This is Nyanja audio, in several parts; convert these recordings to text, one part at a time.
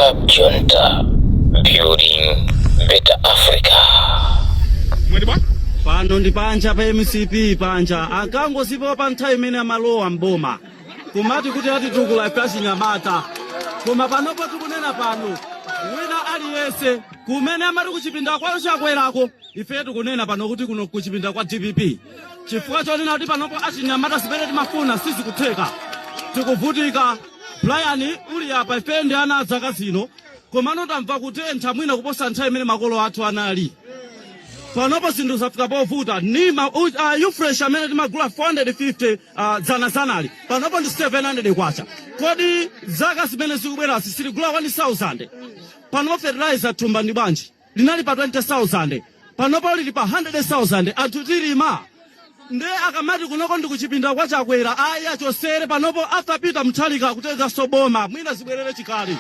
Club Junta, building better Africa. Pano ndi panja pa MCP panja akango sipo pa nthawi imene amalowa mboma kumati kuti ati tukula ifasi nyamata koma panopo tikunena pano wina aliyense kumene amati kuchipinda kwa chakwerako ife tikunena pano kuti kuno kuchipinda kwa DPP chifukwa chonena kuti panopo achinyamata zimene timafuna sisi kutheka tikuvutika. Brian uli apa ife ndi ana adzaka zino komano tamva kutentha mwina kuposa nthawi imene makolo athu anali. Panopo zinthu zafika povuta nima you fresh amene timagula 450 zanali panopo ndi 700 kwacha. Kodi zaka zimene zikubwera sitigula 1000. Panopo fertilizer thumba ndi bwanji linali pa 20,000 panopo lili pa 100,000 anthu tilima nde akamati kunoko ndi kuchipinda kwa chakwera aya chosere panopo afapita mthalika kuteza soboma mwina zibwerere chikali.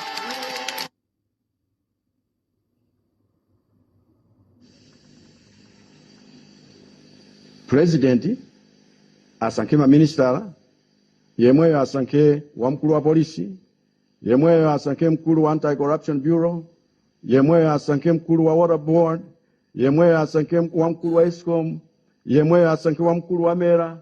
President asankhe maministala, yemweyo asankhe wamkulu wa polisi, yemweyo asankhe mkulu wa Anti-Corruption Bureau, yemweyo asankhe mkulu wa Water Board, yemweyo asankhe wamkulu wa ESCOM, yemweyo asankhe wamkulu wa Mera,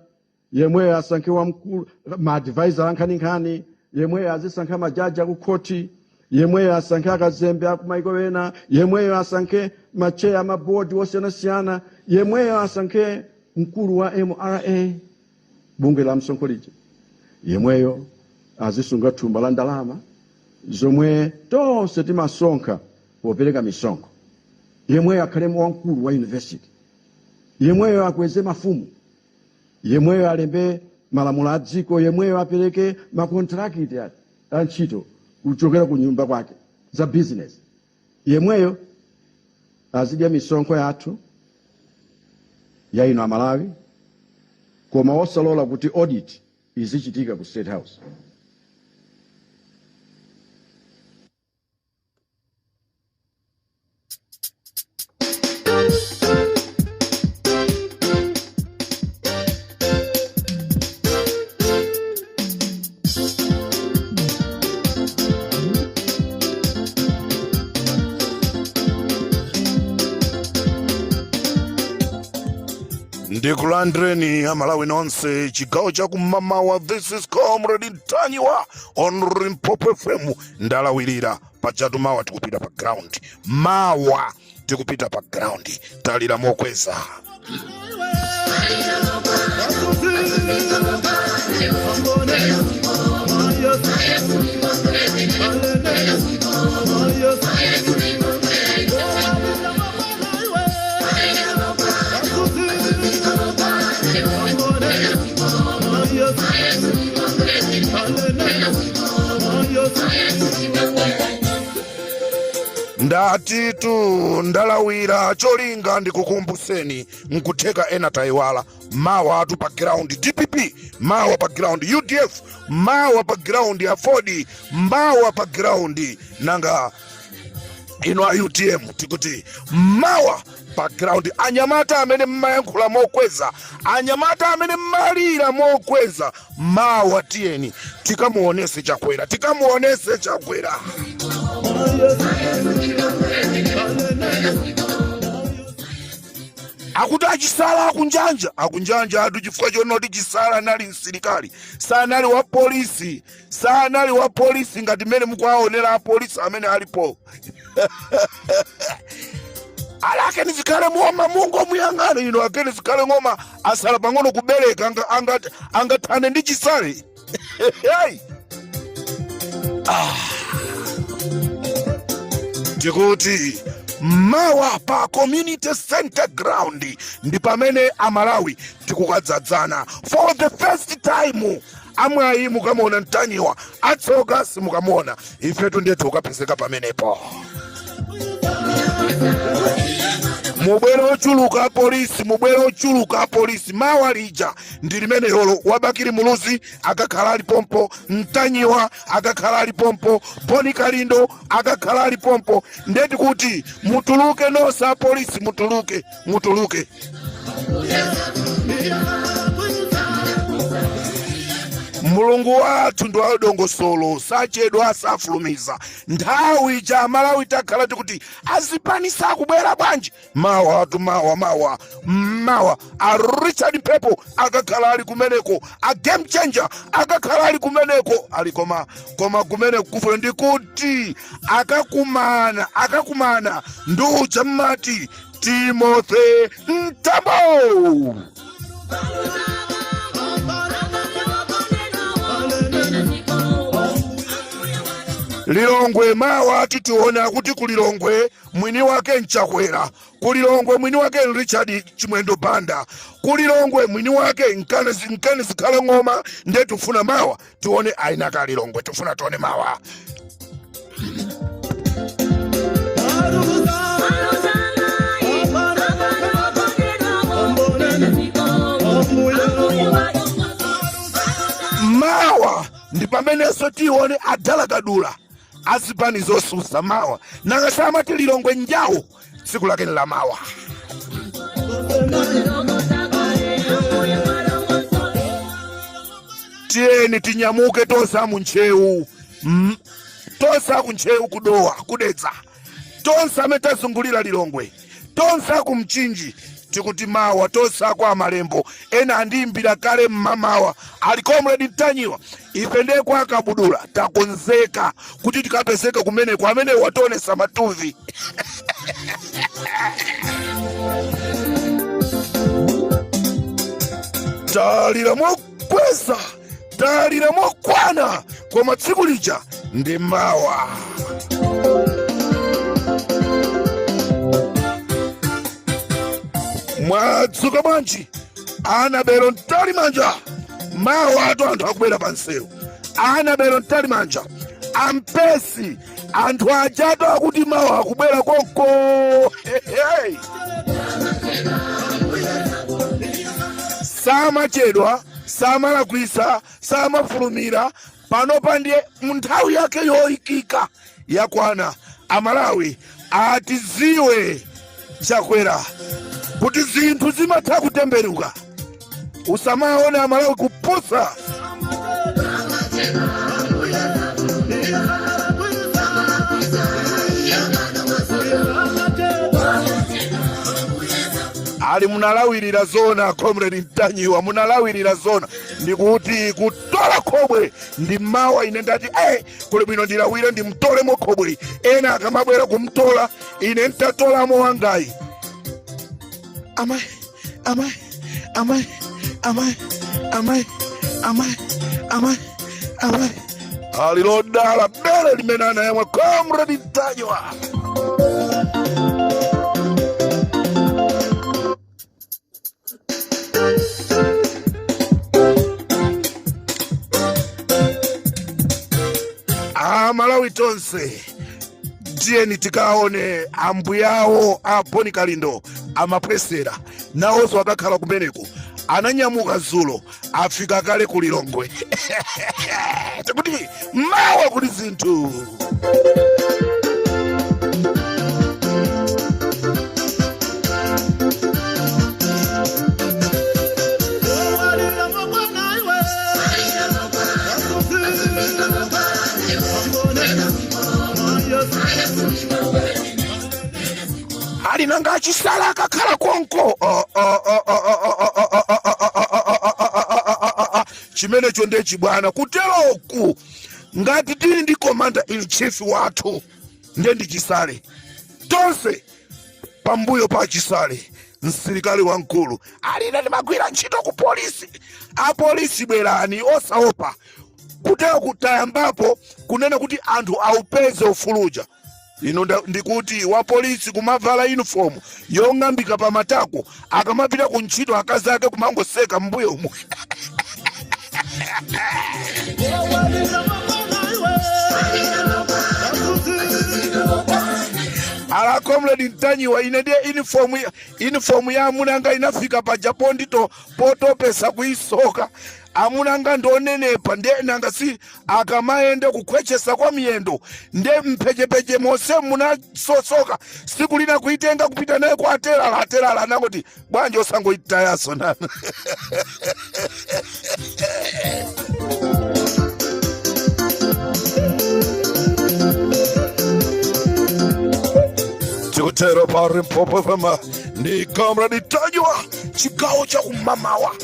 yemweyo asankhe wamkulu ma-advisor ankhanikhani, yemweyo azisankha majaji ku koti, yemweyo asankhe akazembe akumaiko ena, yemweyo asankhe macheya mabodi osiyanasiyana, yemweyo asankhe mkulu wa MRA bunge la msonkho lija, yemweyo azisunga thumba la ndalama zomwe tonse timasonkha popereka misonkho, yemweyo akhale wamkulu wa university, yemweyo akweze mafumu, yemweyo alembe malamulo a dziko, yemweyo apereke makontrakiti a ntchito kuchokera ku nyumba kwake za business, yemweyo azidya misonkho yathu ya ino Amalawi koma osalola kuti audit izichitika ku State House. Ndikulandreni Amalawi nonse Chigawo cha Mawa. This is Comrade Mtanyiwa on Limpopo FM. Ndalawirira pajatu Mawa tikupita pa ground. Mawa tikupita pa ground. Talira mokweza. Ndatitu ndalawira cholinga ndikukumbuseni nkutheka ena taiwala. Mawa atu pa ground DPP, Mawa pa ground UDF, Mawa pa ground Afodi, Mawa pa ground nanga ino UTM tikuti Mawa pa ground. Anyamata amene mmayankhula mokweza, anyamata amene mmalira mokweza, Mawa tieni tikamuonese chakwera, tikamuonese chakwera. Akuti achisala akunjanja atu chifukwa chonoti chisala anali msilikali, sanali wa polisi, sanali wa polisi ngati mene mukwaonera apolisi amene alipo. Alake nizikale ngoma Mungu muyang'ane ino akene zikale ngoma asala pang'ono kubereka angathane ndi chisale. Hey. Tikuti Mawa pa community center ground ndi pamene Amalawi tikukadzadzana for the first time. Amwayi mukamona Mtanyiwa atsoka simukamona ifetu ndiye tukapezeka pamenepo. Mubwero chuluka polisi, mubwero chuluka polisi. Mawa lija ndilimene yolo wabakiri muluzi akakhala pompo, Mtanyiwa akakhala pompo, Boni Kalindo akakhala pompo. Ndeti kuti mutuluke nosa polisi, mutuluke. mulungu wathu ndi wadongosolo sachedwa asafulumiza nthawi cha Malawi takhala tikuti azipanisa kubwera bwanji mawa atu mawa a Richard Pepo akakhala ali kumeneko a game changer akakhala ali kumeneko ali koma kumeneko kufuna ndikuti akakumana nducha mmati Timothy Ntamo. Lilongwe mawa titiona kuti kulilongwe mwini wake Nchakwera, kulilongwe mwini wake Richard Chimwendo Banda, kulilongwe mwini wake nkane zikhala ng'oma nde tufuna mawa tuone aina kalilongwe tufuna tuone mawa. Mawa ndi pameneso tione adalakadula azipani zosusa mawa nangasama tililongwe njawo tsiku lake la mawa. Tieni tinyamuke tosa munchewu tosa kunchewu kudowa kudedza tonsa metazungulira lilongwe tonsa kumchinji tikuti mawa tosa kwa malembo ena andimbira kale mmamawa ali Comrade Mtanyiwa ife ndiye kwa kabudula takonzeka kuti tikapezeka kumene kwa amene watonesa matuvi. Talira mokweza talira mokwana kwa matsiku lija ndi mawa. Mwadzuka bwanji ana bero ntali manja mawa atu anthu akubwera pansewu ana bero ntali manja ampesi anthu ajatu akuti mawa akubwera konko. Hey. Samachedwa samalakwisa samafulumira panopa ndiye munthawi yake yoikika yakwana Amalawi atiziwe Chakwera kuti zinthu zimatha kutemberuka usamaone Amalawi kupusa. Ali munalawirira Zaona Comrade Mtanyiwa munalawirira Zaona ndikuti kutola khobwe ndi mawa ine ndati kuli bwino ndilawire ndi mtole mo khobwe ena akamabwera kumtola ine ntatola mo wangayi. Amai alilodala bele limenana yamwe Comrade Mtanyiwa. Malawi tonse tieni tikaone ambuyawo aponi kalindo amapwesera nawonso akakhala kumeneko ananyamuka zulo afika kale kulilongwe. Tikuti mawa kuli zinthu. Ali nanga chisala kakhala konko chimene chonde chibwana kuteroku ngati tili ndi commander in chief wathu ndiye ndi chisale tonse pambuyo pa chisale msilikali wankulu alina ndimagwira ntchito ku polisi apolisi bwerani osaopa kutero kutayambapo kunena kuti anthu aupeze ufuluja. Ino ndikuti wa polisi kumavala uniform yong'ambika pa matako akamapita ku ntchito akazi ake kumangoseka mbuyo umwe. Ala Comrade Mtanyiwa ine ndiye uniform ya amunanga inafika pa Japondi to potopesa kuisoka amunanga ndonenepa nde nanga si akamaende kukwechesa kwa miyendo nde mpejepeje mose muna sosoka siku lina kuitenga kupita naye kwa aterala nangoti bwanje osango itayaso nana. ndikatero pa Limpopo FM ndi Comrade Mtanyiwa chigawo cha kumamawa.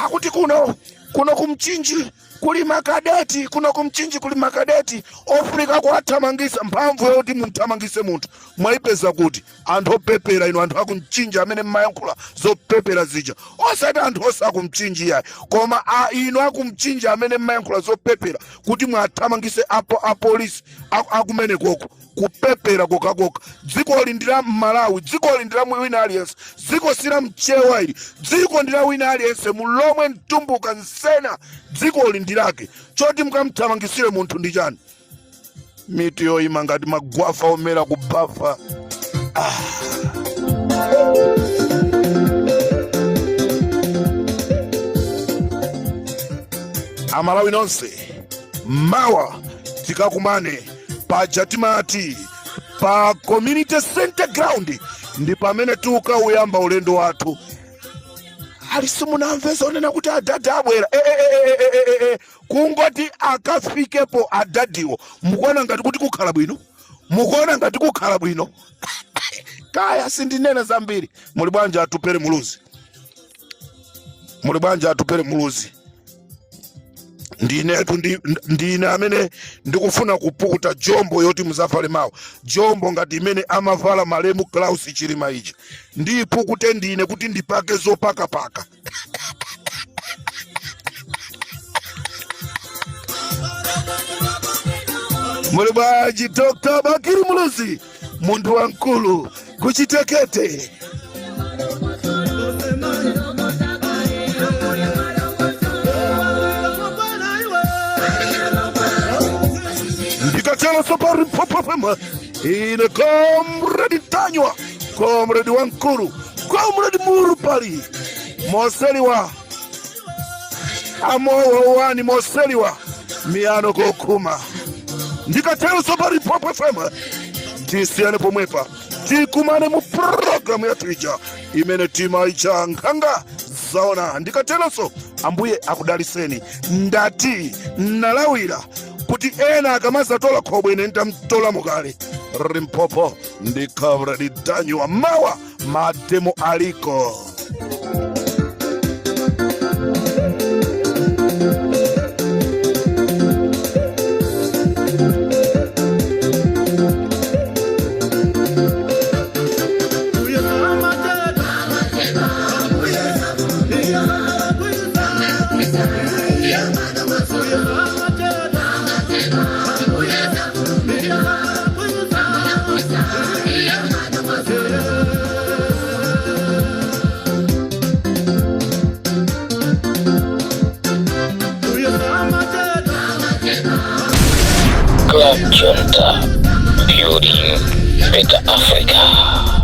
Akuti kuno kumchinji kuli makadeti, kuno kumchinji kuli makadeti ofika kwathamangisa mphamvu yoti muthamangise munthu mwaipeza kuti anthu opepera ino, anthu akumchinji amene mmayankhula zopepera zija osati anthu osakumchinji yayi, koma ino akumchinji amene mmayankhula zopepera kuti mwathamangise apolisi akumene koko kupepera kokakoka. Dziko lindira Malawi, dziko lindira wina aliyense, dziko sila mchewa ili, dziko ndira wina aliyense mulomwe mtumbuka nsena, dziko lindirake choti mkamthamangisire munthu ndi chani? Miti yoyima ngati magwafa omera kubafa. Amalawi nonse, mawa tikakumane paja timati pa community center ground ndi pamene tukawuyamba ulendo wathu. Alimunamvesa onena kuti adadi abwera kungoti akafikepo adadiwo mukuona ngati kuti kukhala bwino, mukuona ngati kukhala bwino. Kaya sindinena zambiri. Muli bwanja atupere muluzi, muli bwanja atupere muluzi. Ndine amene ndikufuna kupukuta jombo yoti muzavale mawa, jombo ngati imene amavala malemu Klaus Chilima ija, ndipukute ndine kuti ndipake zopakapaka. Muli bwanji Dr. Bakiri Muluzi, munthu wankulu kuchitekete. Ndikatelo sopa Limpopo FM ine Comrade Mtanyiwa, Comrade wankulu, Comrade murupali moseliwa amowa wani moseliwa miyano kokuma. Ndikatelo sopa Limpopo FM tisiyane pomwepa tikumane mu programu ya twija imene tima icha Nkhanga Zaona. Ndikateloso ambuye akudaliseni ndati nalawira kuti ena akamazatola khobwe ine ndamtola mukale. Limpopo ndi Comrade Mtanyiwa, mawa mademo aliko. Club Junta, building better Africa.